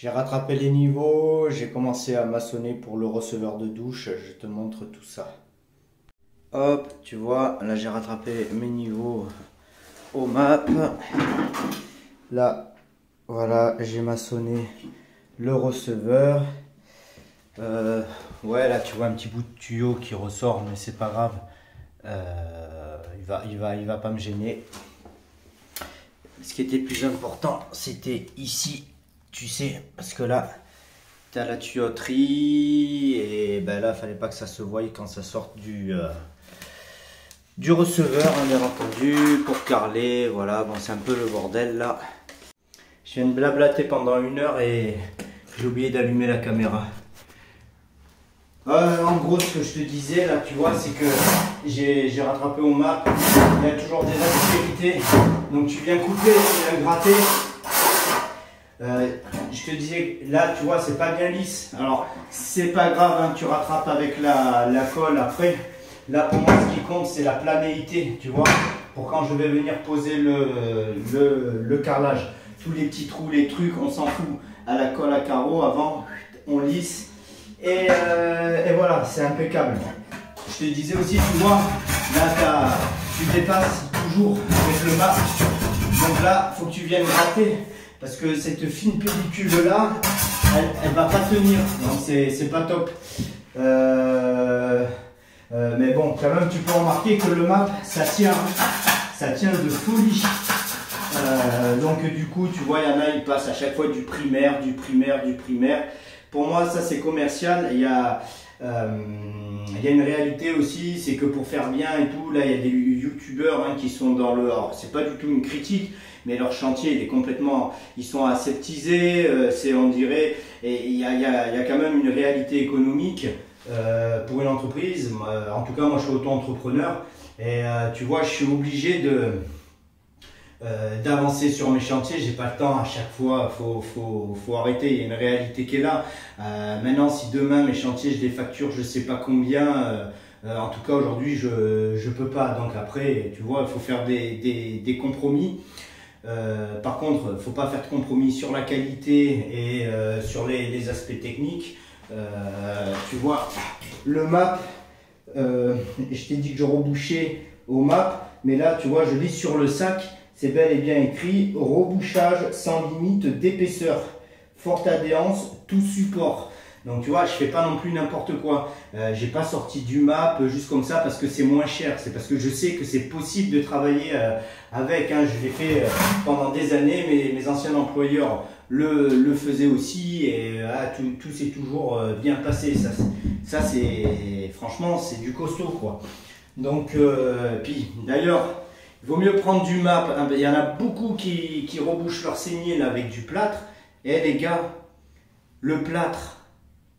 J'ai rattrapé les niveaux, j'ai commencé à maçonner pour le receveur de douche, je te montre tout ça. Hop, tu vois, là j'ai rattrapé mes niveaux au map. Là, voilà, j'ai maçonné le receveur. Ouais, là tu vois un petit bout de tuyau qui ressort, mais c'est pas grave. Il va pas me gêner. Ce qui était plus important, c'était ici, tu sais, parce que là, tu as la tuyauterie et ben là, il fallait pas que ça se voie quand ça sorte du receveur, hein, bien entendu, pour carreler. Voilà, bon, c'est un peu le bordel là. Je viens de blablater pendant 1 heure et j'ai oublié d'allumer la caméra. En gros, ce que je te disais là, tu vois, c'est que j'ai rattrapé au map. Il y a toujours des aspérités. Donc tu viens couper, tu viens gratter. Je te disais, là, tu vois, c'est pas bien lisse. Alors, c'est pas grave, hein, tu rattrapes avec la colle après. Là, pour moi, ce qui compte, c'est la planéité, tu vois, pour quand je vais venir poser le carrelage. Tous les petits trous, les trucs, on s'en fout. À la colle à carreaux, avant, on lisse. Et voilà, c'est impeccable. Je te disais aussi, tu vois, là, tu dépasses toujours avec le map. Donc là, il faut que tu viennes gratter. Parce que cette fine pellicule là, elle va pas tenir. Donc c'est pas top. Mais bon, quand même, tu peux remarquer que le map, ça tient de folie. Donc du coup, tu vois, il y en a, ils passent à chaque fois du primaire. Pour moi, ça c'est commercial. Il y a une réalité aussi, c'est que pour faire bien et tout, là il y a des youtubeurs hein, qui sont dans le... Alors c'est pas du tout une critique, mais leur chantier il est complètement... Ils sont aseptisés, on dirait, et il y a quand même une réalité économique pour une entreprise. En tout cas, moi je suis auto-entrepreneur, et tu vois, je suis obligé d'avancer sur mes chantiers. J'ai pas le temps à chaque fois, faut arrêter. Il y a une réalité qui est là. Maintenant, si demain mes chantiers je les facture je sais pas combien, en tout cas aujourd'hui je peux pas. Donc après, tu vois, il faut faire des compromis. Par contre, faut pas faire de compromis sur la qualité et sur les aspects techniques. Tu vois, le map, je t'ai dit que je rebouchais au map, mais là tu vois, je lis sur le sac. C'est bel et bien écrit « Rebouchage sans limite d'épaisseur, forte adhérence, tout support ». Donc tu vois, je fais pas non plus n'importe quoi. J'ai pas sorti du map juste comme ça parce que c'est moins cher. C'est parce que je sais que c'est possible de travailler avec. Hein. Je l'ai fait pendant des années, mais mes anciens employeurs le faisaient aussi. Et tout s'est toujours bien passé. Ça c'est franchement, c'est du costaud quoi. Donc, puis d'ailleurs... Il vaut mieux prendre du map. Il y en a beaucoup qui rebouchent leur saignée là, avec du plâtre. Et les gars, le plâtre,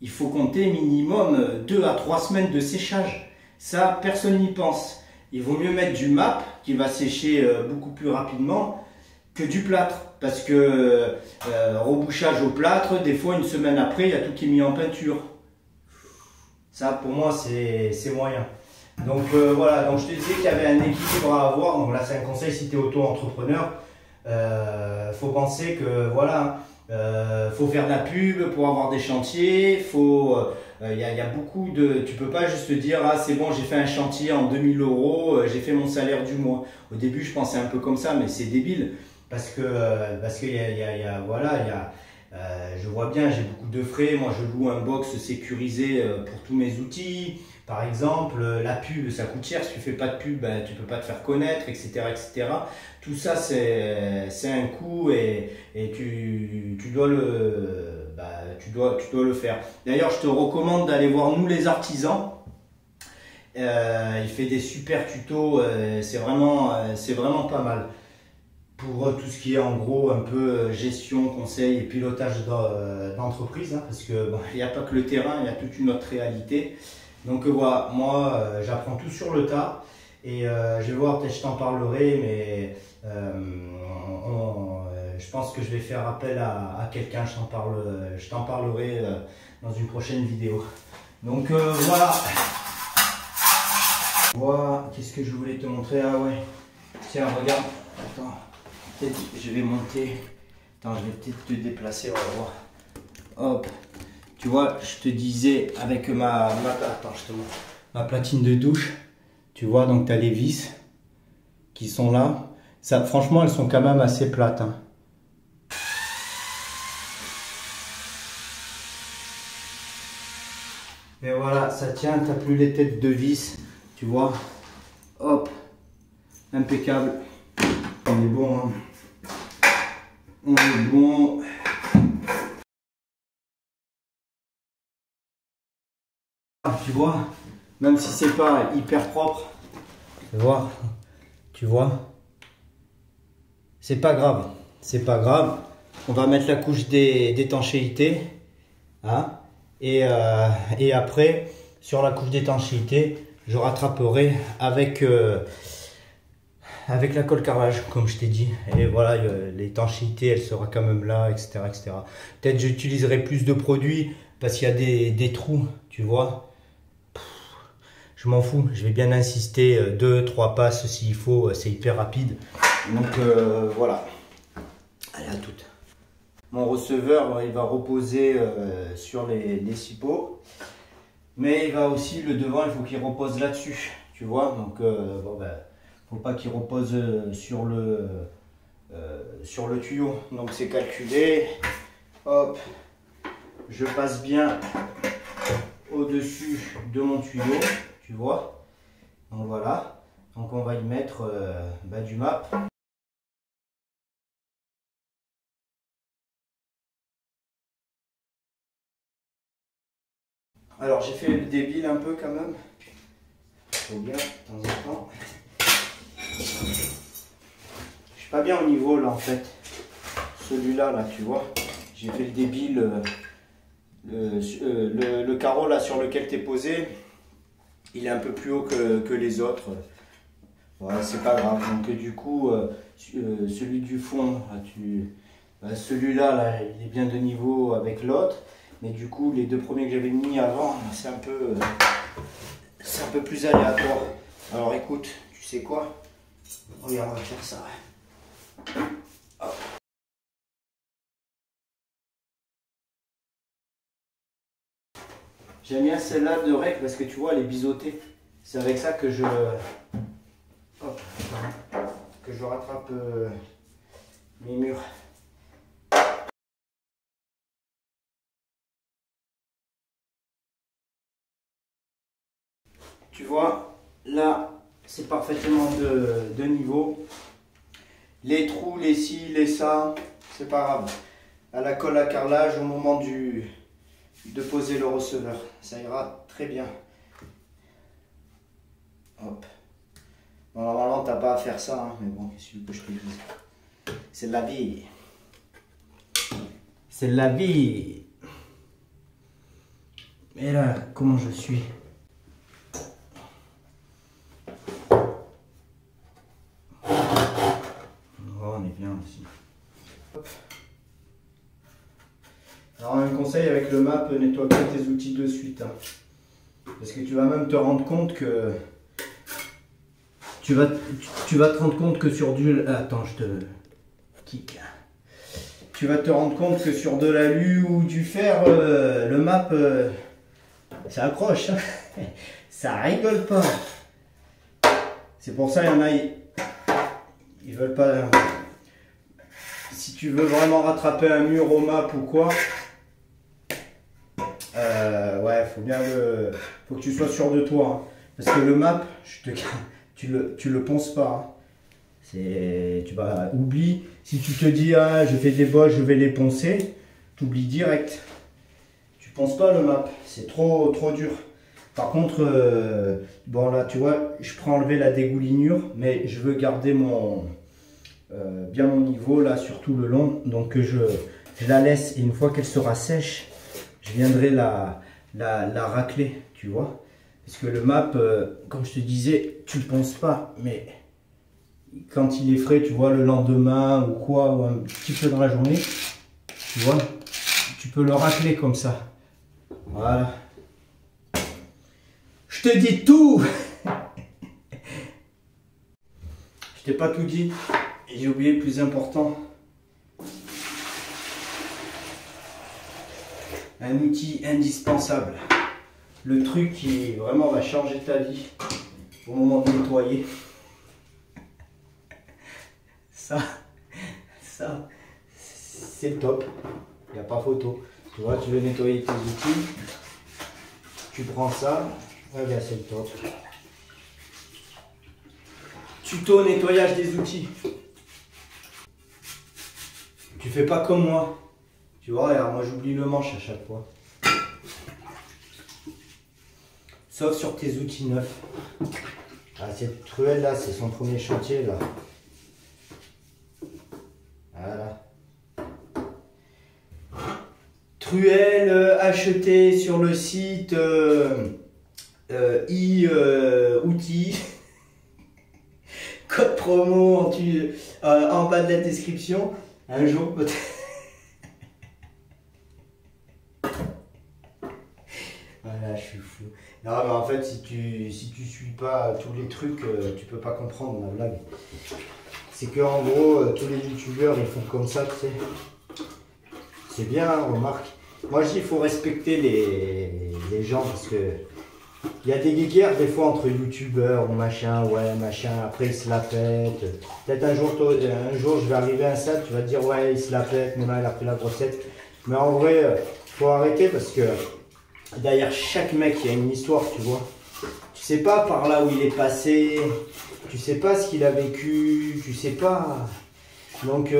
il faut compter minimum 2 à 3 semaines de séchage. Ça, personne n'y pense. Il vaut mieux mettre du map qui va sécher beaucoup plus rapidement que du plâtre. Parce que rebouchage au plâtre, des fois, 1 semaine après, il y a tout qui est mis en peinture. Ça, pour moi, c'est moyen. Donc voilà, donc je te disais qu'il y avait un équilibre à avoir. Donc là c'est un conseil si tu es auto-entrepreneur. Faut penser que voilà, faut faire de la pub pour avoir des chantiers. Il y a beaucoup de... Tu peux pas juste te dire ah c'est bon j'ai fait un chantier en 2000 €, j'ai fait mon salaire du mois. Au début je pensais un peu comme ça, mais c'est débile parce que je vois bien, j'ai beaucoup de frais. Moi je loue un box sécurisé pour tous mes outils. Par exemple, la pub, ça coûte cher. Si tu fais pas de pub, ben, tu peux pas te faire connaître, etc., etc. Tout ça, c'est un coût et tu dois le faire. D'ailleurs, je te recommande d'aller voir Nous les artisans. Il fait des super tutos. C'est vraiment pas mal pour tout ce qui est en gros un peu gestion, conseil et pilotage d'entreprise. Hein, parce que bon, il n'y a pas que le terrain, il y a toute une autre réalité. Donc voilà, moi j'apprends tout sur le tas et je vais voir, peut-être je t'en parlerai, mais je pense que je vais faire appel à quelqu'un, je t'en parlerai dans une prochaine vidéo. Donc voilà. Voilà, qu'est-ce que je voulais te montrer? Ah ouais, tiens regarde, attends, peut-être je vais monter, attends je vais peut-être te déplacer, on va voir. Hop. Tu vois, je te disais avec attends, je te montre. Ma platine de douche. Tu vois, donc tu as les vis qui sont là. Ça, franchement, elles sont quand même assez plates. Hein. Et voilà, ça tient, tu n'as plus les têtes de vis. Tu vois. Hop. Impeccable. On est bon. Hein. On est bon. Tu vois, même si c'est pas hyper propre, tu vois, c'est pas grave, c'est pas grave. On va mettre la couche d'étanchéité, hein, et après sur la couche d'étanchéité, je rattraperai avec la colle carrelage, comme je t'ai dit. Et voilà, l'étanchéité, elle sera quand même là, etc., etc. Peut-être j'utiliserai plus de produits parce qu'il y a des trous, tu vois. Je m'en fous, je vais bien insister, 2-3 passes s'il faut, c'est hyper rapide. Donc voilà, allez à toutes. Mon receveur, il va reposer sur les 6 pots. Mais il va aussi, le devant, il faut qu'il repose là-dessus, tu vois. Donc bon ben, faut pas qu'il repose sur le tuyau. Donc c'est calculé. Hop, je passe bien au-dessus de mon tuyau. Tu vois, donc voilà, donc on va y mettre du MAP. Alors j'ai fait le débile un peu quand même, faut bien de temps en temps. Je suis pas bien au niveau là en fait, celui-là là tu vois, j'ai fait le débile, le carreau là sur lequel tu es posé. Il est un peu plus haut que les autres. Voilà, c'est pas grave. Donc du coup, celui du fond, celui-là, là, il est bien de niveau avec l'autre. Mais du coup, les deux premiers que j'avais mis avant, c'est un peu plus aléatoire. Alors écoute, tu sais quoi? Regarde, on va faire ça. Hop. J'aime bien celle-là de règle parce que tu vois, elle est biseautée. C'est avec ça que je rattrape mes murs. Tu vois, là, c'est parfaitement de niveau. Les trous, les ci, les ça, c'est pas grave. À la colle à carrelage, au moment de poser le receveur, ça ira très bien. Hop. Bon, normalement, t'as pas à faire ça, hein, mais bon, qu'est-ce que je te dise? C'est la vie. C'est la vie. Et là, comment je suis? Oh, on est bien aussi. Hop. Alors, un conseil avec le MAP, nettoie bien tes outils de suite. Hein. Parce que tu vas même te rendre compte que... Tu vas te rendre compte que sur du... Attends, je te... Kick. Tu vas te rendre compte que sur de l'alu ou du fer, le MAP, ça accroche. Hein. Ça rigole pas. C'est pour ça, il y en a, ils veulent pas... Si tu veux vraiment rattraper un mur au MAP ou quoi... ouais, faut que tu sois sûr de toi. Hein. Parce que le MAP, tu le ponces pas. Hein. Tu vas oublier. Si tu te dis, ah, je fais des bosses, je vais les poncer, tu oublies direct. Tu ponces pas le MAP, c'est trop dur. Par contre, bon là, tu vois, je peux enlever la dégoulinure, mais je veux garder bien mon niveau là sur tout le long. Donc je la laisse et une fois qu'elle sera sèche, je viendrai la racler, tu vois. Parce que le MAP, comme je te disais, tu le ponces pas, mais quand il est frais, tu vois, le lendemain ou quoi, ou un petit peu dans la journée, tu vois, tu peux le racler comme ça. Voilà. Je te dis tout. Je t'ai pas tout dit. J'ai oublié le plus important. un outil indispensable. Le truc qui vraiment va changer ta vie au moment de nettoyer. Ça c'est le top. Il n'y a pas photo. Tu vois, tu veux nettoyer tes outils, tu prends ça, ouais, ben c'est le top. Tuto nettoyage des outils. Tu fais pas comme moi. Tu vois, regarde, moi j'oublie le manche à chaque fois. Sauf sur tes outils neufs. Ah, cette truelle là, c'est son premier chantier là. Voilà. Truelle achetée sur le site outils. Code promo en bas de la description. Un jour peut-être. Voilà, je suis fou. Non, mais en fait, si tu suis pas tous les trucs, tu peux pas comprendre ma blague. C'est que en gros, tous les youtubeurs ils font comme ça, tu sais. C'est bien, hein, remarque. Moi, je dis qu'il faut respecter les gens parce que il y a des guéguerres des fois entre youtubeurs ou machin, ouais, machin. Après, ils se la pètent. Peut-être un jour, je vais arriver à un stade, tu vas te dire, ouais, il se la pète, mais là, il a pris la grossette. Mais en vrai, faut arrêter parce que derrière chaque mec, il y a une histoire, tu vois. Tu sais pas par là où il est passé, tu sais pas ce qu'il a vécu, tu sais pas. Donc,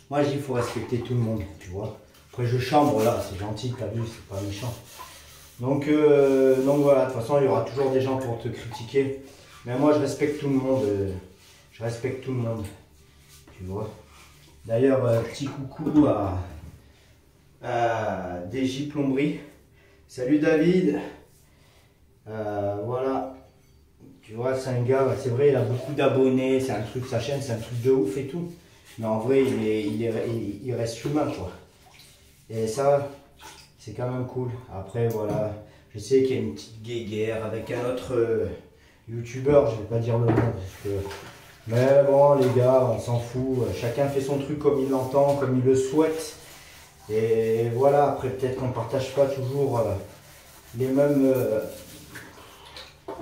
moi, je dis qu'il faut respecter tout le monde, tu vois. Après, je chambre là, c'est gentil, t'as vu, c'est pas méchant. Donc voilà, de toute façon, il y aura toujours des gens pour te critiquer. Mais moi, je respecte tout le monde. Je respecte tout le monde, tu vois. D'ailleurs, petit coucou à DJ Plomberie. Salut David. Voilà. Tu vois, c'est un gars, c'est vrai, il a beaucoup d'abonnés, c'est un truc, sa chaîne, c'est un truc de ouf et tout. Mais en vrai, il reste humain, quoi. Et ça, c'est quand même cool. Après, voilà, je sais qu'il y a une petite guéguerre avec un autre youtubeur, je vais pas dire le nom. Parce que... Mais bon, les gars, on s'en fout. Chacun fait son truc comme il l'entend, comme il le souhaite. Et voilà, après, peut-être qu'on ne partage pas toujours les mêmes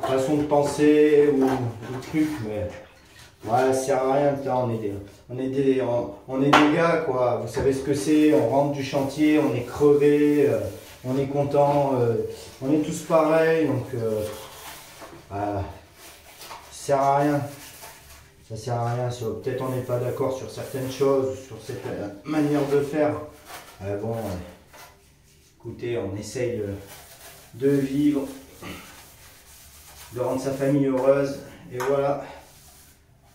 façons de penser ou trucs, mais ouais, ça sert à rien. Putain, on est des gars, quoi. Vous savez ce que c'est, on rentre du chantier, on est crevé, on est content, on est tous pareils, donc ça sert à rien. Ça sert à rien. Peut-être on n'est pas d'accord sur certaines choses, sur cette manière de faire. Bon, écoutez, on essaye de vivre, de rendre sa famille heureuse, et voilà.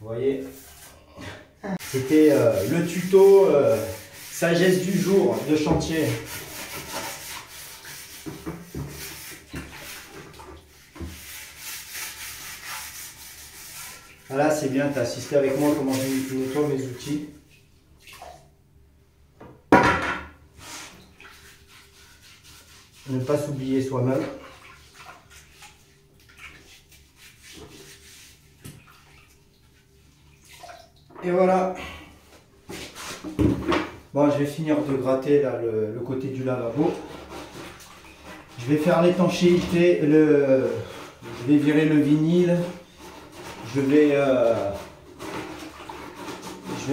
Vous voyez, c'était le tuto sagesse du jour de chantier. Voilà, c'est bien, tu as assisté avec moi comment je nettoie mes outils. Ne pas s'oublier soi-même. Et voilà. Bon, je vais finir de gratter là, le côté du lavabo. Je vais faire l'étanchéité, je vais virer le vinyle. Je vais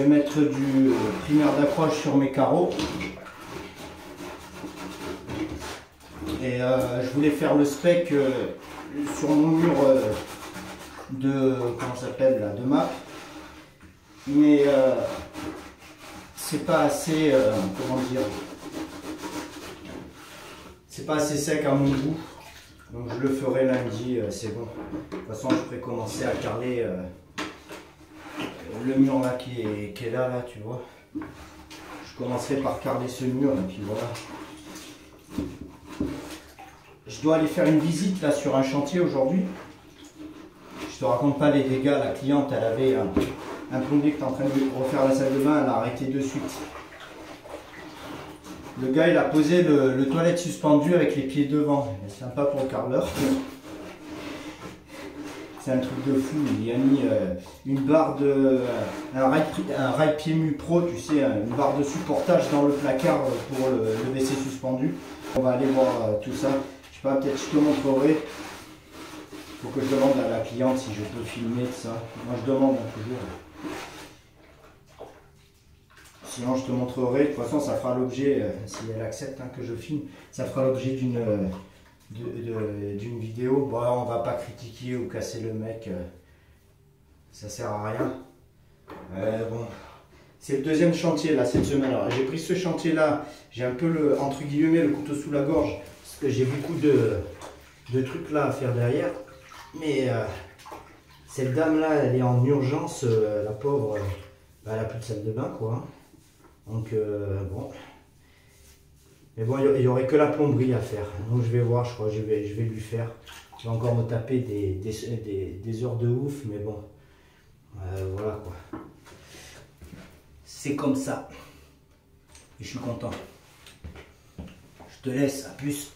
mettre du primaire d'accroche sur mes carreaux. Et je voulais faire le spec sur mon mur comment ça s'appelle là, de map. Mais c'est pas assez, comment dire, c'est pas assez sec à mon goût. Donc je le ferai lundi, c'est bon. De toute façon, je pourrais commencer à carreler le mur là qui est là, tu vois. Je commencerai par carreler ce mur et puis voilà. Je dois aller faire une visite là sur un chantier aujourd'hui. Je te raconte pas les dégâts, la cliente elle avait un plombier qui était en train de refaire la salle de bain, elle a arrêté de suite. Le gars il a posé le toilette suspendu avec les pieds devant. C'est sympa pour le carreleur. fait un truc de fou. Il a mis une barre de. Un rail pied mu pro, tu sais, une barre de supportage dans le placard pour le WC suspendu. On va aller voir tout ça. Je sais pas, peut-être je te montrerai. Il faut que je demande à la cliente si je peux filmer tout ça. Moi je demande toujours. Sinon je te montrerai. De toute façon ça fera l'objet, si elle accepte que je filme, ça fera l'objet d'une vidéo. Bon, on va pas critiquer ou casser le mec. Ça sert à rien. Bon. C'est le deuxième chantier là cette semaine. Alors j'ai pris ce chantier là. J'ai un peu entre guillemets le couteau sous la gorge. Parce que j'ai beaucoup de trucs là à faire derrière. Mais cette dame là, elle est en urgence, la pauvre, elle a plus de salle de bain quoi. Donc bon. Mais bon, il n'y aurait que la plomberie à faire. Donc je vais voir, je crois, je vais lui faire. Je vais encore me taper des heures de ouf, mais bon. Voilà quoi. C'est comme ça. Et je suis content. Je te laisse, à plus.